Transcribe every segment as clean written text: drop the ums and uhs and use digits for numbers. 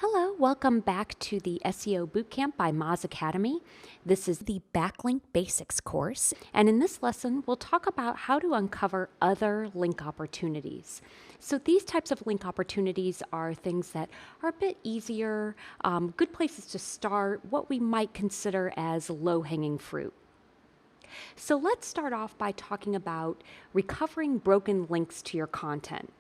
Hello, welcome back to the SEO Bootcamp by Moz Academy. This is the Backlink Basics course, and in this lesson, we'll talk about how to uncover other link opportunities. So these types of link opportunities are things that are a bit easier, good places to start, what we might consider as low-hanging fruit. So let's start off by talking about recovering broken links to your content.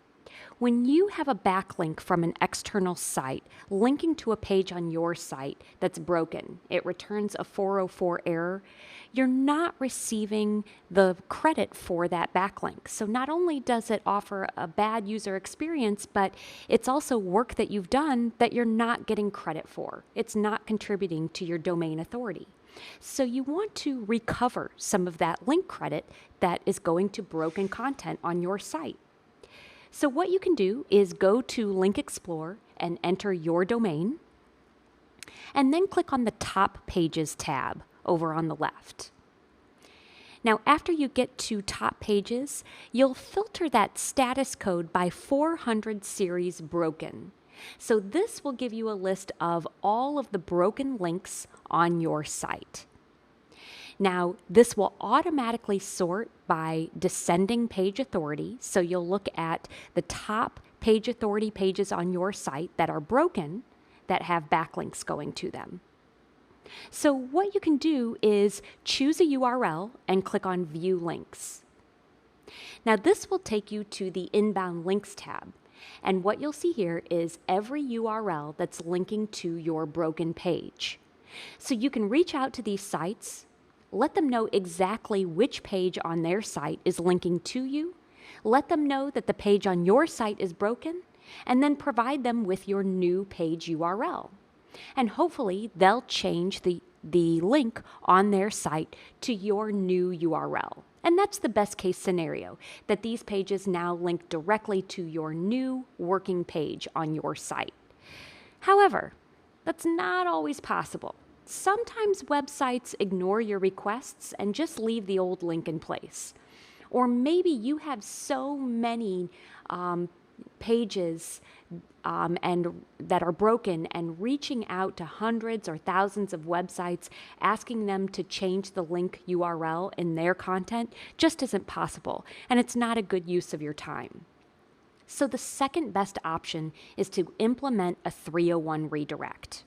When you have a backlink from an external site linking to a page on your site that's broken, it returns a 404 error, you're not receiving the credit for that backlink. So not only does it offer a bad user experience, but it's also work that you've done that you're not getting credit for. It's not contributing to your domain authority. So you want to recover some of that link credit that is going to broken content on your site. So what you can do is go to Link Explorer and enter your domain, and then click on the Top Pages tab over on the left. Now, after you get to Top Pages, you'll filter that status code by 400 series broken. So this will give you a list of all of the broken links on your site. Now, this will automatically sort by descending page authority, so you'll look at the top page authority pages on your site that are broken, that have backlinks going to them. So what you can do is choose a URL and click on View Links. Now, this will take you to the Inbound Links tab, and what you'll see here is every URL that's linking to your broken page. So you can reach out to these sites, let them know exactly which page on their site is linking to you, let them know that the page on your site is broken, and then provide them with your new page URL. And hopefully they'll change the link on their site to your new URL. And that's the best case scenario, that these pages now link directly to your new working page on your site. However, that's not always possible. Sometimes websites ignore your requests and just leave the old link in place. Or maybe you have so many pages and that are broken, and reaching out to hundreds or thousands of websites asking them to change the link URL in their content just isn't possible, and it's not a good use of your time. So the second best option is to implement a 301 redirect.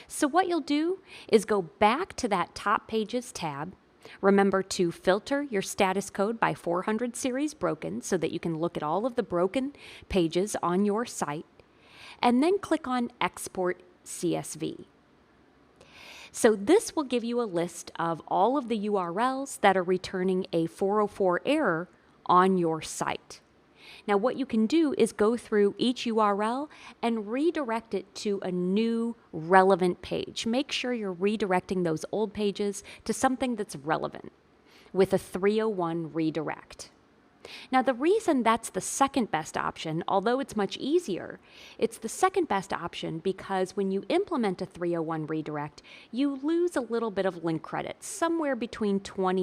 So what you'll do is go back to that Top Pages tab. Remember to filter your status code by 400 series broken so that you can look at all of the broken pages on your site, and then click on Export CSV. So this will give you a list of all of the URLs that are returning a 404 error on your site. Now, what you can do is go through each URL and redirect it to a new relevant page. Make sure you're redirecting those old pages to something that's relevant with a 301 redirect. Now, the reason that's the second best option, although it's much easier, it's the second best option because when you implement a 301 redirect, you lose a little bit of link credit, somewhere between 10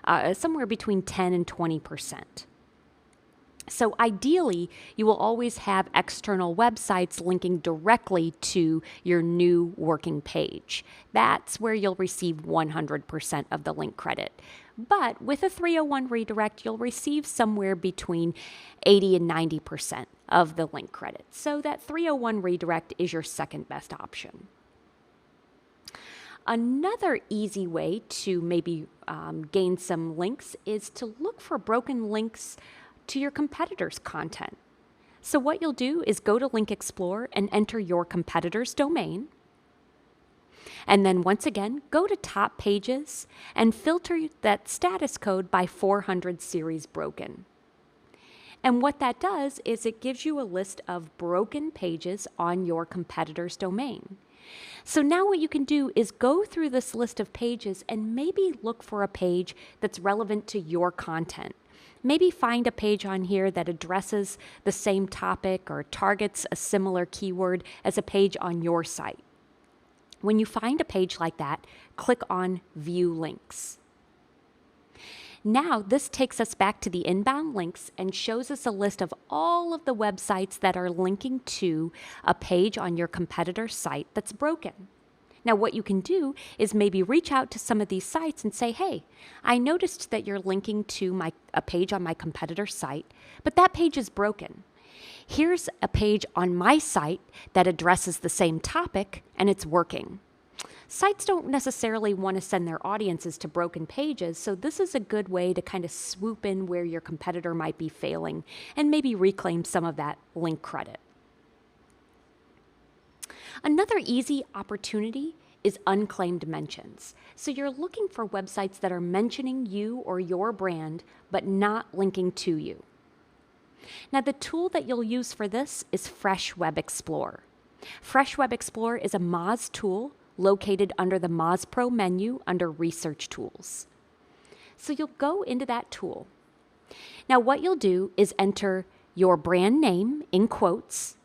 and 20%. So ideally, you will always have external websites linking directly to your new working page. That's where you'll receive 100% of the link credit. But with a 301 redirect, you'll receive somewhere between 80 and 90% of the link credit. So that 301 redirect is your second best option. Another easy way to maybe gain some links is to look for broken links to your competitors' content. So what you'll do is go to Link Explorer and enter your competitor's domain. And then once again, go to Top Pages and filter that status code by 400 series broken. And what that does is it gives you a list of broken pages on your competitor's domain. So now what you can do is go through this list of pages and maybe look for a page that's relevant to your content. Maybe find a page on here that addresses the same topic or targets a similar keyword as a page on your site. When you find a page like that, click on View Links. Now, this takes us back to the inbound links and shows us a list of all of the websites that are linking to a page on your competitor's site that's broken. Now, what you can do is maybe reach out to some of these sites and say, hey, I noticed that you're linking to a page on my competitor's site, but that page is broken. Here's a page on my site that addresses the same topic, and it's working. Sites don't necessarily want to send their audiences to broken pages, so this is a good way to kind of swoop in where your competitor might be failing and maybe reclaim some of that link credit. Another easy opportunity is unclaimed mentions. So you're looking for websites that are mentioning you or your brand, but not linking to you. Now, the tool that you'll use for this is Fresh Web Explorer. Fresh Web Explorer is a Moz tool located under the Moz Pro menu under Research Tools. So you'll go into that tool. Now, what you'll do is enter your brand name in quotes,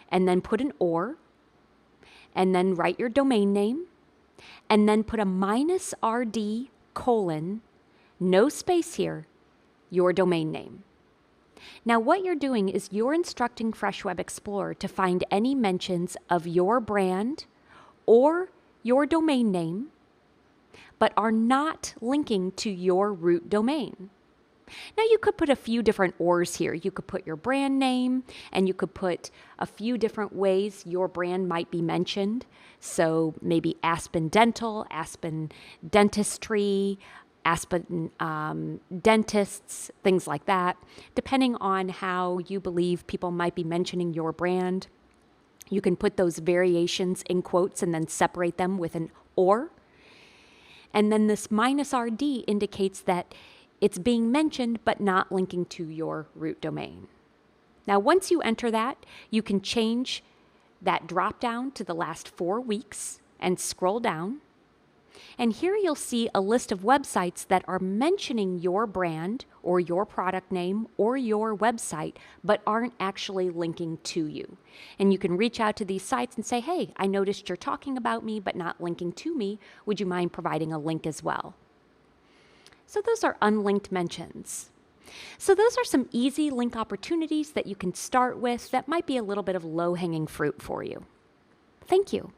and then put an "or," and then write your domain name, and then put a -RD : no space here, your domain name. Now, what you're doing is you're instructing Fresh Web Explorer to find any mentions of your brand or your domain name, but are not linking to your root domain. Now, you could put a few different "ors" here. You could put your brand name, and you could put a few different ways your brand might be mentioned. So maybe Aspen Dental, Aspen Dentistry, Aspen Dentists, things like that, depending on how you believe people might be mentioning your brand. You can put those variations in quotes and then separate them with an "or." And then this -RD indicates that it's being mentioned but not linking to your root domain. Now, once you enter that, you can change that drop down to the last 4 weeks and scroll down. And here you'll see a list of websites that are mentioning your brand or your product name or your website, but aren't actually linking to you. And you can reach out to these sites and say, hey, I noticed you're talking about me, but not linking to me. Would you mind providing a link as well? So those are unlinked mentions. So those are some easy link opportunities that you can start with that might be a little bit of low-hanging fruit for you. Thank you.